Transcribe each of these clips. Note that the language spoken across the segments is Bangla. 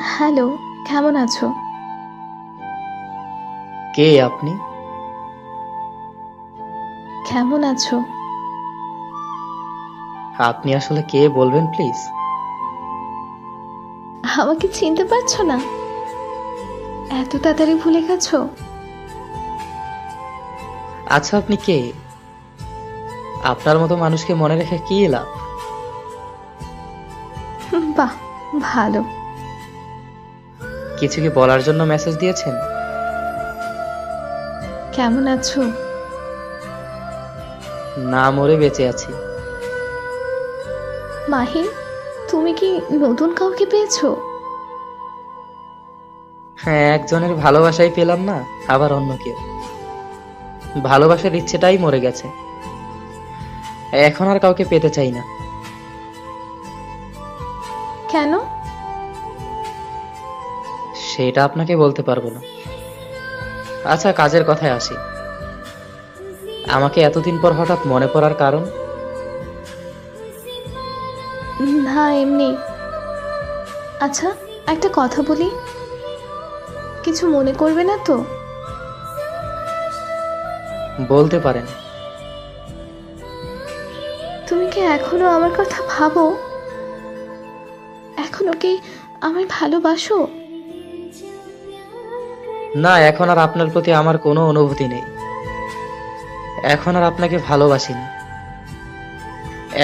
হ্যালো, কেমন আছো? কে আপনি? কেমন আছো? আপনি আসলে কে বলবেন প্লিজ? আমাকে চিনতে পারছো না? এত তাড়াতাড়ি ভুলে গেছো? আচ্ছা, আপনি কে? আপনার মতো মানুষকে মনে রেখে কি লাভ? বাহ, ভালো। কিছু কি বলার জন্য মেসেজ দিয়েছেন? কেমন আছো? না মরে বেঁচে আছি। মাহিন, তুমি কি নতুন কাউকে পেয়েছো? হ্যাঁ, একজনের ভালোবাসাই পেলাম না, আবার অন্য কেউ। ভালোবাসার ইচ্ছেটাই মরে গেছে। এখন আর কাউকে পেতে চাই না। কেন? সেটা আপনাকে বলতে পারবো না। আচ্ছা, কাজের কথায় আসি। আমাকে এতদিন পর হঠাৎ মনে পড়ার কারণ? না, এমনি। আচ্ছা, একটা কথা বলি, কিছু মনে করবে না তো? বলতে পারেন। তুমি কি এখনো আমার কথা ভাবো? এখনো কি আমায় ভালোবাসো? না, এখন আর আপনার প্রতি আমার কোনো অনুভূতি নেই। এখন আর আপনাকে ভালোবাসি না।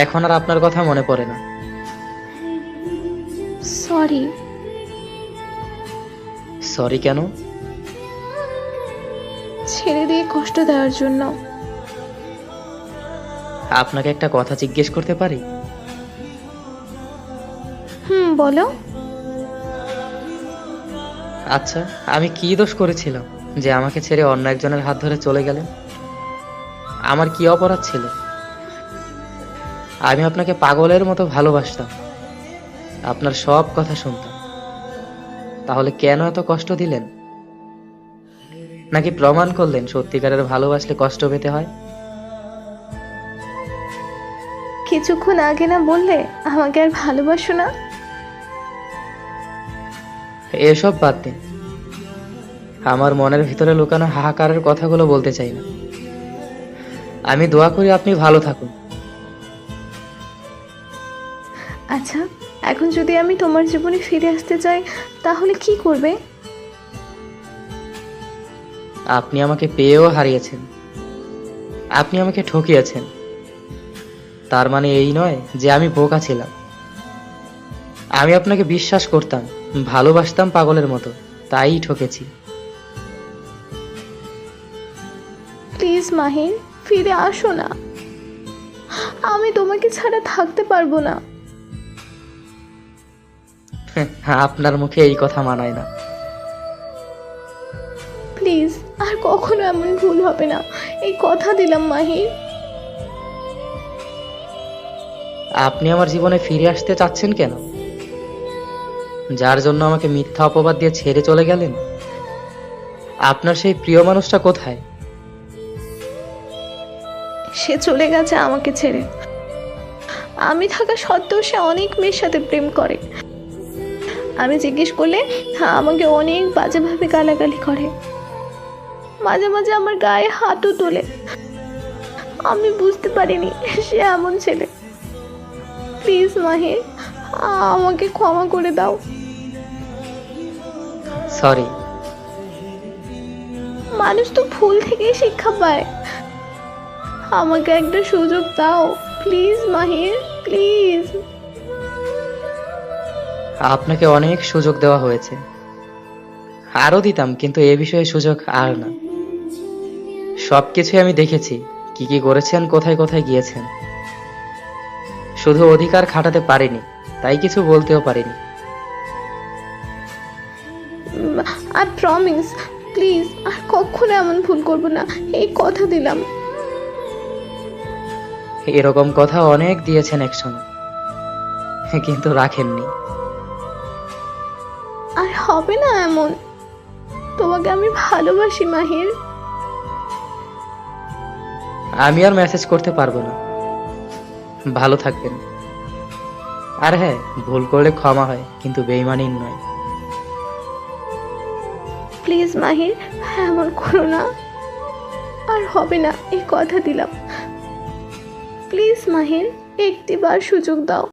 এখন আর আপনার কথা মনে পড়ে না। সরি। সরি কেন? ছেড়ে দিয়ে কষ্ট দেওয়ার জন্য। আপনাকে একটা কথা জিজ্ঞেস করতে পারি? বলো। আচ্ছা, আমি কি দোষ করেছিলাম যে আমাকে ছেড়ে অন্য একজনের হাত ধরে চলে গেলেন? আমার কি অপরাধ ছিল? আমি আপনাকে পাগলের মতো ভালোবাসতাম, আপনার সব কথা শুনতাম। তাহলে কেন এত কষ্ট দিলেন? নাকি প্রমাণ করলেন সত্যিকারের ভালোবাসলে কষ্ট পেতে হয়? কিছুক্ষণ আগে না বললে আমাকে আর ভালোবাসো না? এসব বাদ দিন। আমার মনের ভিতরে লুকানো হাহাকারের কথাগুলো বলতে চাই না। আমি দোয়া করি আপনি ভালো থাকুন। আচ্ছা, এখন যদি আমি তোমার জীবনে ফিরে আসতে চাই তাহলে কি করবে? আপনি আমাকে পেয়েও হারিয়েছেন। আপনি আমাকে ঠকিয়েছেন। তার মানে এই নয় যে আমি বোকা ছিলাম। আমি আপনাকে বিশ্বাস করতাম, ভালোবাসতাম পাগলের মতো, তাই ঠকেছি। প্লিজ মাহিন, ফিরে আসো না। আমি তোমাকে ছাড়া থাকতে পারবো না। আপনার মুখে এই কথা মানায় না। প্লিজ, আর কখনো এমন ভুল হবে না, এই কথা দিলাম মাহির। আপনি আমার জীবনে ফিরে আসতে চাচ্ছেন কেন? যার জন্য আমাকে মিথ্যা অপবাদ দিয়ে ছেড়ে চলে গেলেন? আপনার সেই প্রিয় মানুষটা কোথায়? সে চলে গেছে আমাকে ছেড়ে। আমি থাকা সত্ত্বেও সে অনেক মেয়ের সাথে প্রেম করে। আমি জিজ্ঞেস করলে আমাকে অনেক বাজেভাবে গালাগালি করে। মাঝে মাঝে আমার গায়ে হাতও তোলে। আমি বুঝতে পারিনি সে এমন ছেলে। প্লিজ মাহির, আমাকে ক্ষমা করে দাও। সরি। মানুষ তো ভুল থেকেই শিক্ষা পায়। আমাকে একটা সুযোগ দাও প্লিজ মাহির, প্লিজ। আপনাকে অনেক সুযোগ দেওয়া হয়েছে, আরো দিতাম, কিন্তু এ বিষয়ে সুযোগ আর না। সবকিছুই আমি দেখেছি, কি কি করেছেন, কোথায় কোথায় গিয়েছেন। শুধু অধিকার খাটাতে পারিনি, তাই কিছু বলতেও পারিনি। আই প্রমিস, প্লিজ আর কখনো এমন ভুল করবো না, এই কথা দিলাম। এরকম কথা অনেক দিয়েছেন একসময়, কিন্তু রাখেননি। আর হবে না এমন। তোমাকে আমি ভালোবাসি মাহির। আমি আর মেসেজ করতে পারবো না। ভালো থাকবেন। আর হ্যাঁ, ভুল করলে ক্ষমা হয়, কিন্তু বেইমানি নয়। প্লিজ মাহির, এমন করো না, আর হবে না, এই কথা দিলাম। প্লিজ মাহির, একটিবার সুযোগ দাও।